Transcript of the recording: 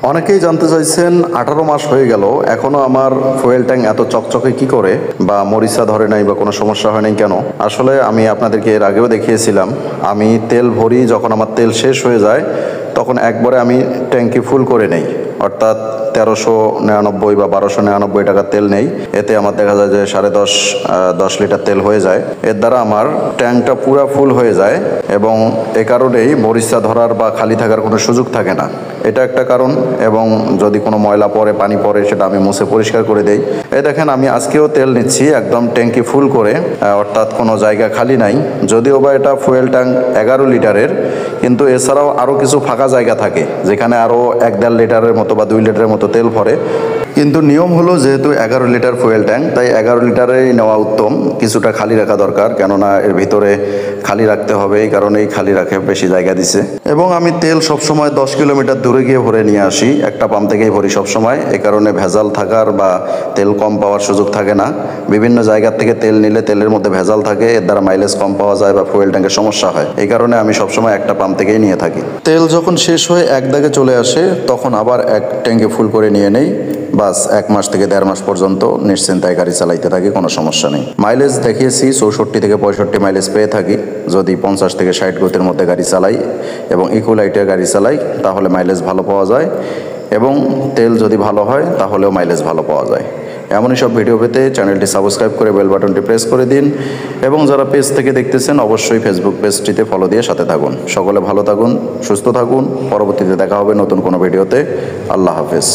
অনেকেই জানতে চাইছেন 18 মাস হয়ে গেল এখনো আমার ফুয়েল ট্যাঙ্ক এত চকচকে কি করে, বা মরিচা ধরে নাই বা কোনো সমস্যা হয় নাই কেন। আসলে আমি আপনাদেরকে এর আগেও দেখিয়েছিলাম, আমি তেল ভরি, যখন আমার তেল শেষ হয়ে যায় তখন একবারে আমি ট্যাঙ্কি ফুল করে নেই, অর্থাৎ 1399 বা 1299 টাকার তেল নেই। এতে আমার দেখা যায় যে 10.5 লিটার তেল হয়ে যায়। এর দ্বারা আমার ট্যাঙ্কটা পুরো ফুল হয়ে যায় এবং এ কারণেই মরিচা ধরার বা খালি থাকার কোনো সুযোগ থাকে না। এটা একটা কারণ। এবং যদি কোনো ময়লা পড়ে, পানি পড়ে, সেটা আমি মুছে পরিষ্কার করে দেই। এই দেখেন, আমি আজকেও তেল নিচ্ছি একদম ট্যাঙ্কি ফুল করে, অর্থাৎ কোনো জায়গা খালি নাই। যদিও বা এটা ফুয়েল ট্যাঙ্ক 11 লিটারের, কিন্তু এছাড়াও আরও কিছু ফাঁকা জায়গা থাকে যেখানে আরও 1-1.5 লিটারের মতো বা 2 লিটারের মতো তেল ভরে। কিন্তু নিয়ম হলো, যেহেতু 11 লিটার ফুয়েল ট্যাঙ্ক, তাই 11 লিটারেই নেওয়া উত্তম। কিছুটা খালি রাখা দরকার, কেননা এর ভিতরে খালি রাখতে হবে, এই কারণেই খালি রাখে, বেশি জায়গা দিছে। এবং আমি তেল সবসময় 10 কিলোমিটার দূরে গিয়ে ভরে নিয়ে আসি, একটা পাম্প থেকেই ভরি সবসময়। এ কারণে ভেজাল থাকার বা তেল কম পাওয়ার সুযোগ থাকে না। বিভিন্ন জায়গার থেকে তেল নিলে তেলের মধ্যে ভেজাল থাকে, এর দ্বারা মাইলেজ কম পাওয়া যায় বা ফুয়েল ট্যাঙ্কের সমস্যা হয়। এই কারণে আমি সবসময় একটা পাম্প থেকেই নিয়ে থাকি। তেল যখন শেষ হয়ে এক দাগে চলে আসে, তখন আবার এক ট্যাঙ্কি ফুল করে নিয়ে নেই। বাস 1 মাস থেকে 1.5 মাস পর্যন্ত নিশ্চিন্তায় গাড়ি চালাইতে থাকি, কোনো সমস্যা নেই। মাইলেজ দেখিয়েছি 64 থেকে 65 মাইলেজ পেয়ে থাকি। যদি 50 থেকে 60 গতির মধ্যে গাড়ি চালাই এবং ইকোলাইটের গাড়ি চালাই, তাহলে মাইলেজ ভালো পাওয়া যায়। এবং তেল যদি ভালো হয় তাহলেও মাইলেজ ভালো পাওয়া যায়। এমনই সব ভিডিও পেতে চ্যানেলটি সাবস্ক্রাইব করে বেল বাটনটি প্রেস করে দিন। এবং যারা পেজ থেকে দেখতেছেন, অবশ্যই ফেসবুক পেজটিতে ফলো দিয়ে সাথে থাকুন। সকলে ভালো থাকুন, সুস্থ থাকুন। পরবর্তীতে দেখা হবে নতুন কোনো ভিডিওতে। আল্লাহ হাফেজ।